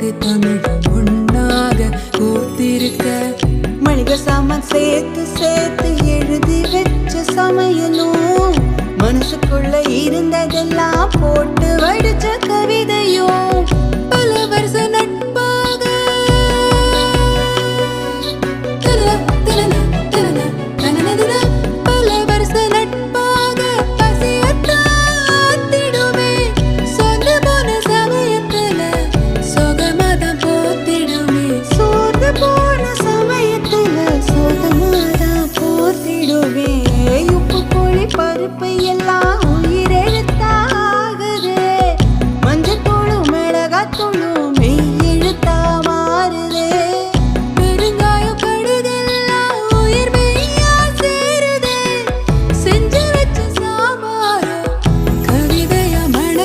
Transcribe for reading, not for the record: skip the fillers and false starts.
தெலுங்கு தமிழ் ஒன்னாக கோத்திருக்க மளிகை சாமான் சேர்த்து சேர்த்து எழுதி வச்ச சமையலும் மனசுக்குள்ள இருந்ததெல்லாம் போட்டு வடிச்ச கவிதையும்